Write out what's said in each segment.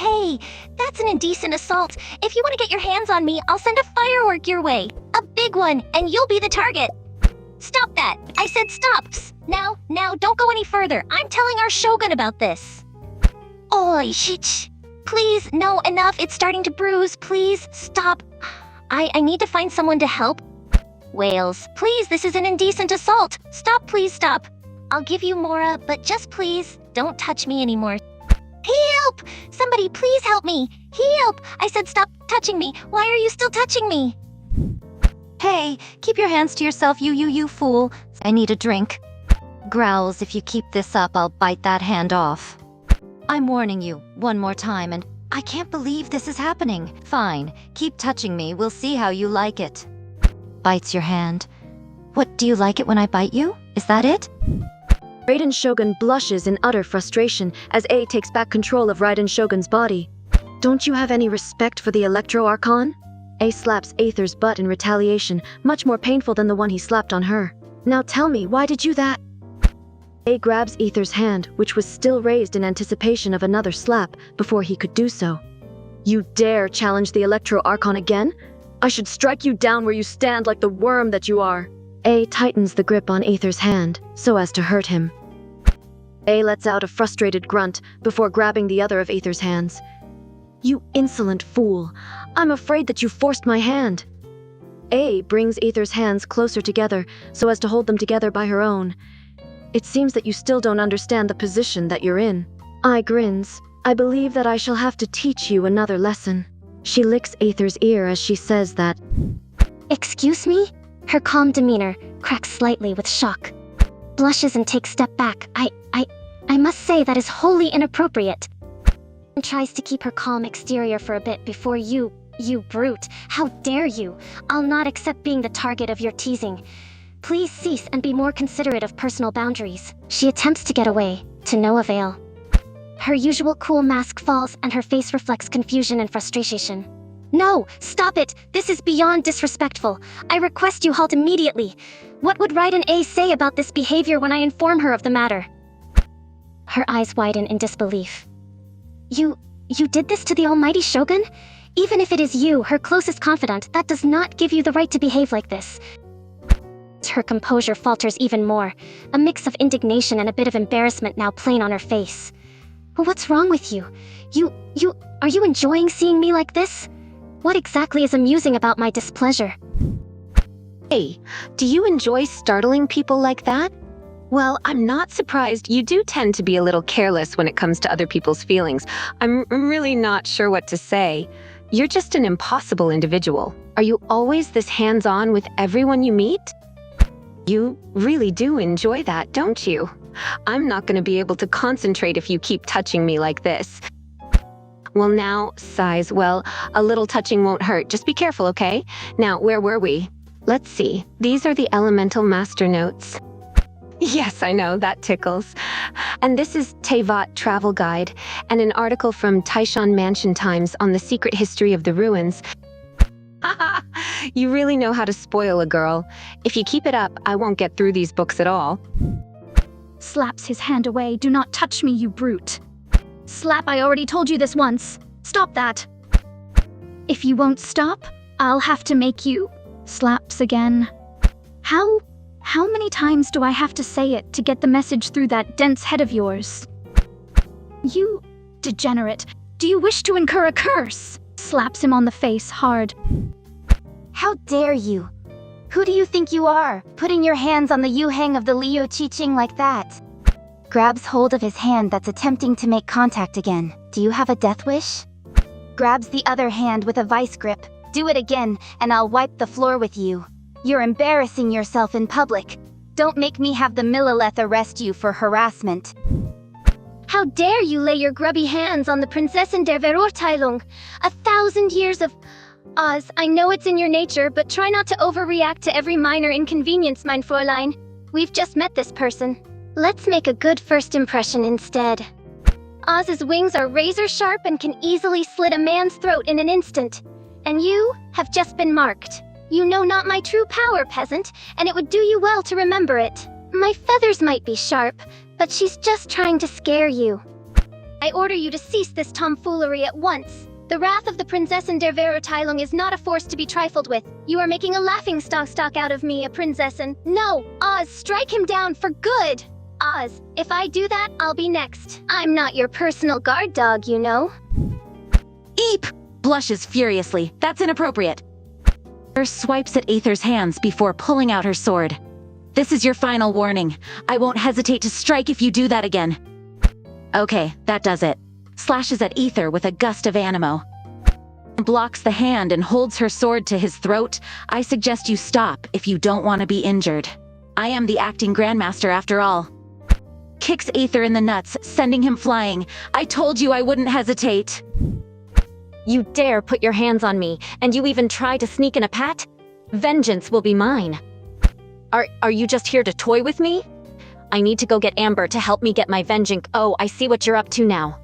Hey, that's an indecent assault. If you want to get your hands on me, I'll send a firework your way. A big one, and you'll be the target. Stop that! I said stops! Now, don't go any further. I'm telling our Shogun about this. Oi, shit. Please, no, enough. It's starting to bruise. Please, stop. I need to find someone to help. Whales, please, this is an indecent assault. Stop, please, stop. I'll give you Mora, but just please, don't touch me anymore. Help! Somebody please help me! Help! I said stop touching me. Why are you still touching me? Hey, keep your hands to yourself, you fool. I need a drink. Growls, if you keep this up, I'll bite that hand off. I'm warning you, one more time, and I can't believe this is happening. Fine, keep touching me, we'll see how you like it. Bites your hand. What, do you like it when I bite you? Is that it? Raiden Shogun blushes in utter frustration as A takes back control of Raiden Shogun's body. Don't you have any respect for the Electro Archon? A slaps Aether's butt in retaliation, much more painful than the one he slapped on her. Now tell me, why did you that? A grabs Aether's hand, which was still raised in anticipation of another slap, before he could do so. You dare challenge the Electro Archon again? I should strike you down where you stand like the worm that you are. A tightens the grip on Aether's hand, so as to hurt him. A lets out a frustrated grunt before grabbing the other of Aether's hands. You insolent fool! I'm afraid that you forced my hand. A brings Aether's hands closer together so as to hold them together by her own. It seems that you still don't understand the position that you're in. I grins. I believe that I shall have to teach you another lesson. She licks Aether's ear as she says that. Excuse me? Her calm demeanor cracks slightly with shock. Blushes and takes step back. I must say that is wholly inappropriate. And tries to keep her calm exterior for a bit before you brute. How dare you? I'll not accept being the target of your teasing. Please cease and be more considerate of personal boundaries. She attempts to get away, to no avail. Her usual cool mask falls and her face reflects confusion and frustration. No, stop it! This is beyond disrespectful. I request you halt immediately. What would Raiden A say about this behavior when I inform her of the matter? Her eyes widen in disbelief. You did this to the almighty Shogun? Even if it is you, her closest confidant, that does not give you the right to behave like this. Her composure falters even more, a mix of indignation and a bit of embarrassment now plain on her face. What's wrong with you? Are you enjoying seeing me like this? What exactly is amusing about my displeasure? Hey, do you enjoy startling people like that? Well, I'm not surprised. You do tend to be a little careless when it comes to other people's feelings. I'm really not sure what to say. You're just an impossible individual. Are you always this hands-on with everyone you meet? You really do enjoy that, don't you? I'm not going to be able to concentrate if you keep touching me like this. Well now, sighs, well, a little touching won't hurt. Just be careful, okay? Now, where were we? Let's see. These are the elemental master notes. Yes, I know, that tickles. And this is Teyvat Travel Guide, and an article from Taishan Mansion Times on the secret history of the ruins. You really know how to spoil a girl. If you keep it up, I won't get through these books at all. Slaps his hand away. Do not touch me, you brute. Slap, I already told you this once. Stop that. If you won't stop, I'll have to make you. Slaps again. How many times do I have to say it to get the message through that dense head of yours? You degenerate. Do you wish to incur a curse? Slaps him on the face hard. How dare you? Who do you think you are, putting your hands on the Yuheng of the Liu Qiqing like that? Grabs hold of his hand that's attempting to make contact again. Do you have a death wish? Grabs the other hand with a vice grip. Do it again, and I'll wipe the floor with you. You're embarrassing yourself in public. Don't make me have the Millelith arrest you for harassment. How dare you lay your grubby hands on the Prinzessin der Verurteilung? 1,000 years of... Oz, I know it's in your nature, but try not to overreact to every minor inconvenience, mein Fräulein. We've just met this person. Let's make a good first impression instead. Oz's wings are razor sharp and can easily slit a man's throat in an instant. And you have just been marked. You know not my true power, peasant, and it would do you well to remember it. My feathers might be sharp, but she's just trying to scare you. I order you to cease this tomfoolery at once. The wrath of the Prinzessin der Verurteilung is not a force to be trifled with. You are making a laughingstock out of me, a Prinzessin. No, Oz, strike him down for good. Oz, if I do that, I'll be next. I'm not your personal guard dog, you know. Eep! Blushes furiously. That's inappropriate. Her swipes at Aether's hands before pulling out her sword. This is your final warning. I won't hesitate to strike if you do that again. Okay, that does it. Slashes at Aether with a gust of animo. Blocks the hand and holds her sword to his throat. I suggest you stop if you don't want to be injured. I am the acting grandmaster after all. Kicks Aether in the nuts, sending him flying. I told you I wouldn't hesitate. You dare put your hands on me, and you even try to sneak in a pat? Vengeance will be mine. Are you just here to toy with me? I need to go get Amber to help me get my vengeance. Oh, I see what you're up to now.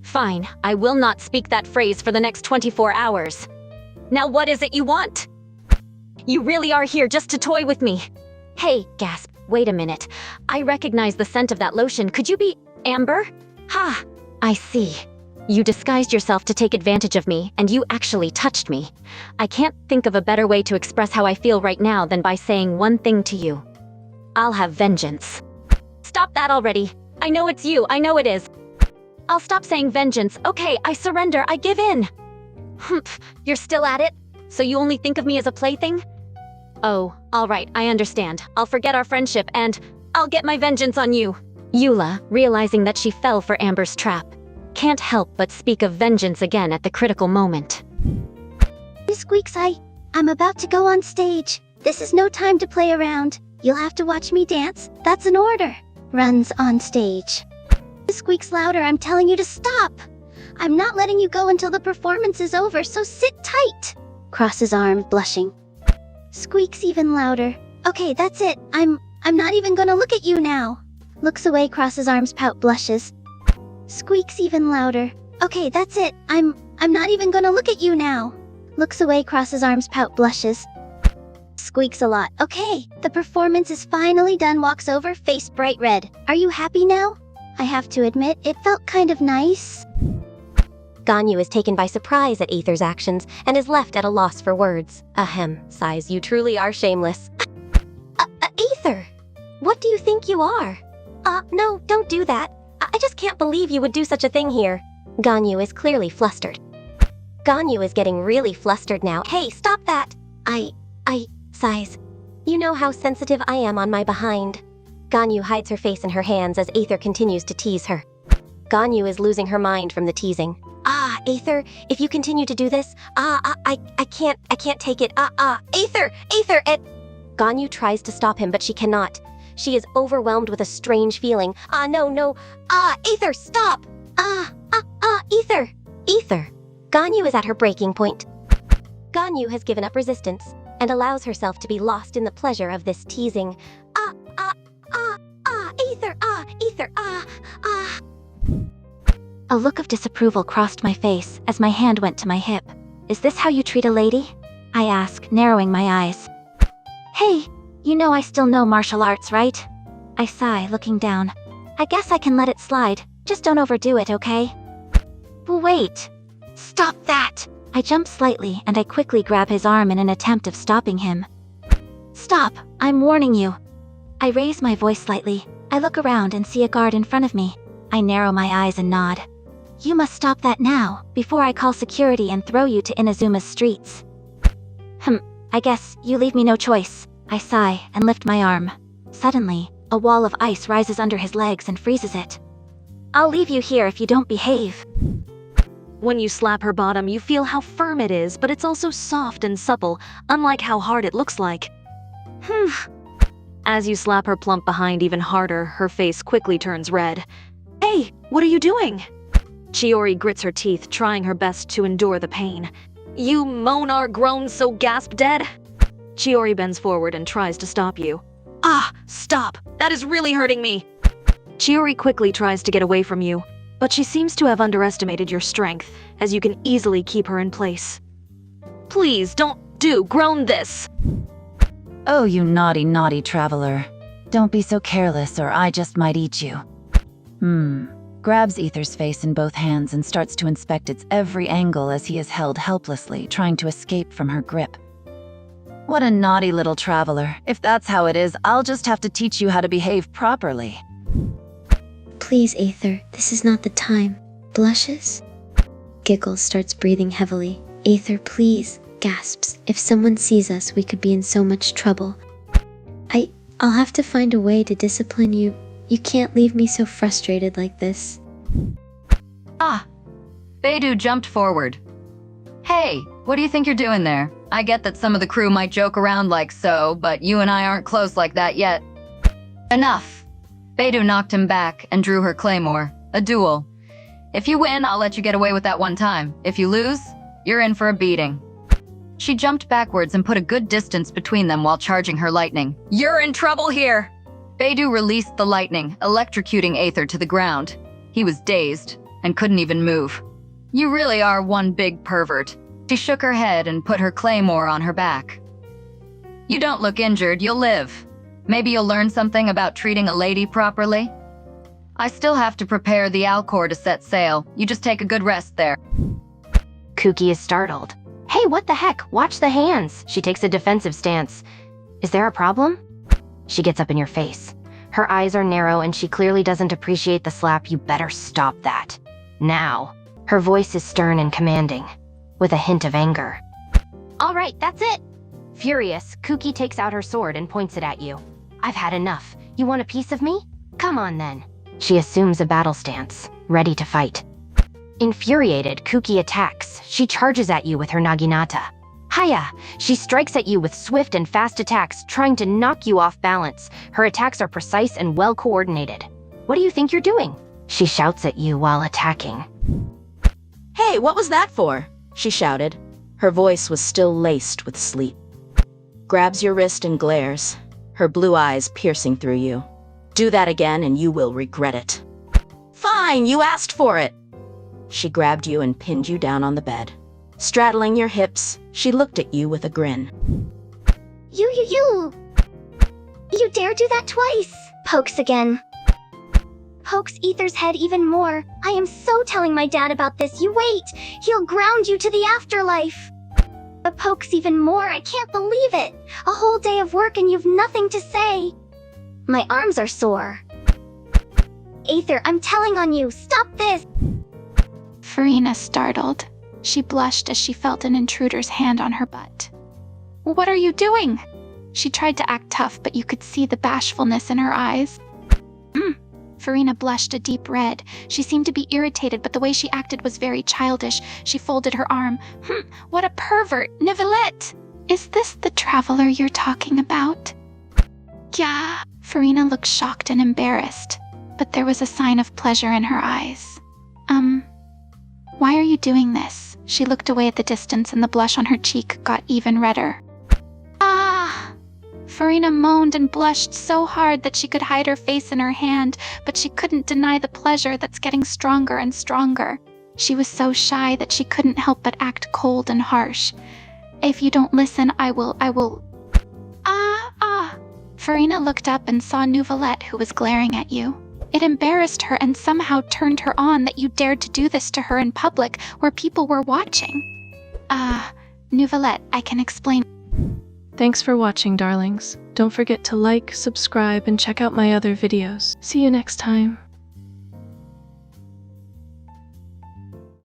Fine, I will not speak that phrase for the next 24 hours. Now what is it you want? You really are here just to toy with me. Hey, gasp, wait a minute. I recognize the scent of that lotion. Could you be Amber? Ha, I see. You disguised yourself to take advantage of me, and you actually touched me. I can't think of a better way to express how I feel right now than by saying one thing to you. I'll have vengeance. Stop that already. I know it's you, I know it is. I'll stop saying vengeance. Okay, I surrender, I give in. Humph, you're still at it? So you only think of me as a plaything? Oh, alright, I understand. I'll forget our friendship and I'll get my vengeance on you. Eula, realizing that she fell for Amber's trap, can't help but speak of vengeance again at the critical moment. Squeaks, I'm about to go on stage. This is no time to play around. You'll have to watch me dance. That's an order. Runs on stage. Squeaks louder, I'm telling you to stop. I'm not letting you go until the performance is over, so sit tight. Crosses arm, blushing. Squeaks even louder. Okay, that's it. I'm not even gonna look at you now. Looks away, crosses arms, pout, blushes. Squeaks even louder. Okay, that's it. I'm not even gonna look at you now. Looks away, crosses arms, pout, blushes. Squeaks a lot. Okay, the performance is finally done, walks over, face bright red. Are you happy now? I have to admit, it felt kind of nice. Ganyu is taken by surprise at Aether's actions and is left at a loss for words. Ahem, sighs, you truly are shameless. Aether! What do you think you are? No, don't do that. I just can't believe you would do such a thing here. Ganyu is clearly flustered. Ganyu is getting really flustered now. Hey, stop that! Sighs. You know how sensitive I am on my behind. Ganyu hides her face in her hands as Aether continues to tease her. Ganyu is losing her mind from the teasing. Aether, if you continue to do this, I can't take it. Aether, Ganyu tries to stop him, but she cannot. She is overwhelmed with a strange feeling. No. Aether, stop! Aether. Ganyu is at her breaking point. Ganyu has given up resistance and allows herself to be lost in the pleasure of this teasing. Aether. A look of disapproval crossed my face as my hand went to my hip. Is this how you treat a lady? I ask, narrowing my eyes. Hey, you know I still know martial arts, right? I sigh, looking down. I guess I can let it slide. Just don't overdo it, okay? But wait. Stop that! I jump slightly and I quickly grab his arm in an attempt of stopping him. Stop! I'm warning you. I raise my voice slightly. I look around and see a guard in front of me. I narrow my eyes and nod. You must stop that now, before I call security and throw you to Inazuma's streets. I guess you leave me no choice. I sigh and lift my arm. Suddenly, a wall of ice rises under his legs and freezes it. I'll leave you here if you don't behave. When you slap her bottom, you feel how firm it is, but it's also soft and supple, unlike how hard it looks like. As you slap her plump behind even harder, her face quickly turns red. Hey, what are you doing? Chiori grits her teeth, trying her best to endure the pain. You moan our groans so gasp dead? Chiori bends forward and tries to stop you. Stop! That is really hurting me! Chiori quickly tries to get away from you, but she seems to have underestimated your strength, as you can easily keep her in place. Please, don't groan this! Oh, you naughty traveler. Don't be so careless or I just might eat you. grabs Aether's face in both hands and starts to inspect its every angle as he is held helplessly, trying to escape from her grip. What a naughty little traveler. If that's how it is, I'll just have to teach you how to behave properly. Please, Aether, this is not the time. Blushes? Giggles, starts breathing heavily. Aether, please, gasps. If someone sees us, we could be in so much trouble. I'll have to find a way to discipline you. You can't leave me so frustrated like this. Beidou jumped forward. Hey, what do you think you're doing there? I get that some of the crew might joke around like so, but you and I aren't close like that yet. Enough. Beidou knocked him back and drew her claymore. A duel. If you win, I'll let you get away with that one time. If you lose, you're in for a beating. She jumped backwards and put a good distance between them while charging her lightning. You're in trouble here! Beidou released the lightning, electrocuting Aether to the ground. He was dazed and couldn't even move. You really are one big pervert. She shook her head and put her claymore on her back. You don't look injured, you'll live. Maybe you'll learn something about treating a lady properly. I still have to prepare the Alcor to set sail. You just take a good rest there. Kuki is startled. Hey, what the heck? Watch the hands. She takes a defensive stance. Is there a problem? She gets up in your face. Her eyes are narrow and she clearly doesn't appreciate the slap. You better stop that. Now. Her voice is stern and commanding, with a hint of anger. All right, that's it. Furious, Kuki takes out her sword and points it at you. I've had enough. You want a piece of me? Come on then. She assumes a battle stance, ready to fight. Infuriated, Kuki attacks. She charges at you with her naginata. Hiya! She strikes at you with swift and fast attacks, trying to knock you off balance. Her attacks are precise and well coordinated. What do you think you're doing? She shouts at you while attacking. Hey, what was that for? She shouted. Her voice was still laced with sleep. Grabs your wrist and glares, her blue eyes piercing through you. Do that again and you will regret it. Fine, you asked for it. She grabbed you and pinned you down on the bed. Straddling your hips, she looked at you with a grin. You dare do that twice! Pokes again. Pokes Aether's head even more. I am so telling my dad about this. You wait! He'll ground you to the afterlife! Pokes even more. I can't believe it! A whole day of work and you've nothing to say! My arms are sore. Aether, I'm telling on you! Stop this! Furina startled. She blushed as she felt an intruder's hand on her butt. What are you doing? She tried to act tough, but you could see the bashfulness in her eyes. Furina blushed a deep red. She seemed to be irritated, but the way she acted was very childish. She folded her arm. What a pervert! Nivelette! Is this the traveler you're talking about? Yeah. Furina looked shocked and embarrassed, but there was a sign of pleasure in her eyes. Why are you doing this? She looked away at the distance and the blush on her cheek got even redder. Furina moaned and blushed so hard that she could hide her face in her hand, but she couldn't deny the pleasure that's getting stronger and stronger. She was so shy that she couldn't help but act cold and harsh. If you don't listen, I will. Furina looked up and saw Nouvellette, who was glaring at you. It embarrassed her and somehow turned her on that you dared to do this to her in public where people were watching. Nouvellette, I can explain. Thanks for watching, darlings. Don't forget to like, subscribe, and check out my other videos. See you next time.